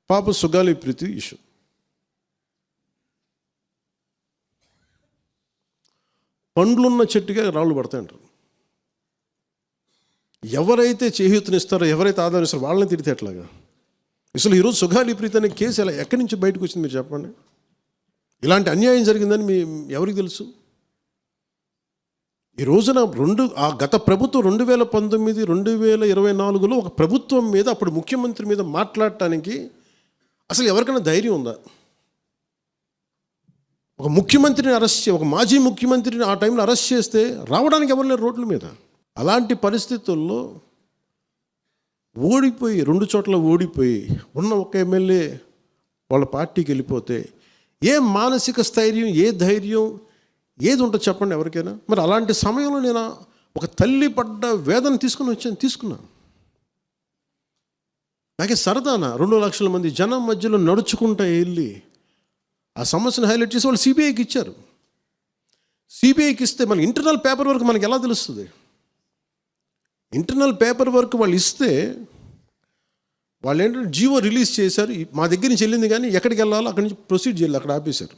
పాప సుగాలి ప్రీతి ఇష్యూ. పండ్లున్న చెట్టుగా రాళ్ళు పడతాయంటారు. ఎవరైతే చేయూతనిస్తారో, ఎవరైతే ఆదరిస్తారో వాళ్ళని తిడితే ఎట్లాగా? అసలు ఈరోజు సుగాలి ప్రీతి అనే కేసు ఎలా ఎక్కడి నుంచి బయటకు వచ్చింది మీరు చెప్పండి. ఇలాంటి అన్యాయం జరిగిందని ఎవరికి తెలుసు? ఈ రోజున గత ప్రభుత్వం 2019, 2024లో ఒక ప్రభుత్వం మీద, అప్పుడు ముఖ్యమంత్రి మీద మాట్లాడటానికి అసలు ఎవరికైనా ధైర్యం ఉందా? ఒక ముఖ్యమంత్రిని ఒక మాజీ ముఖ్యమంత్రిని ఆ టైంలో అరెస్ట్ చేస్తే రావడానికి ఎవరు లేరు రోడ్ల మీద. అలాంటి పరిస్థితుల్లో ఓడిపోయి 2 చోట్ల ఓడిపోయి ఉన్న ఒక ఎమ్మెల్యే వాళ్ళ పార్టీకి వెళ్ళిపోతే ఏ మానసిక స్థైర్యం, ఏ ధైర్యం, ఏది ఉంటుంది చెప్పండి ఎవరికైనా? మరి అలాంటి సమయంలో నేను ఒక తల్లి పడ్డ వేదన తీసుకున్నాను. నాకే సరదానా 2 లక్షల మంది జనం మధ్యలో నడుచుకుంటూ వెళ్ళి ఆ సమస్యను హైలైట్ చేసి వాళ్ళు సిబిఐకి ఇచ్చారు. సిబిఐకి ఇస్తే మన ఇంటర్నల్ పేపర్ వర్క్ మనకి ఎలా తెలుస్తుంది? ఇంటర్నల్ పేపర్ వర్క్ వాళ్ళు ఇస్తే వాళ్ళు ఏంటంటే జీవో రిలీజ్ చేశారు, మా దగ్గర నుంచి వెళ్ళింది కానీ ఎక్కడికి వెళ్ళాలో అక్కడి నుంచి ప్రొసీడ్ చేయాలి, అక్కడ ఆపేశారు.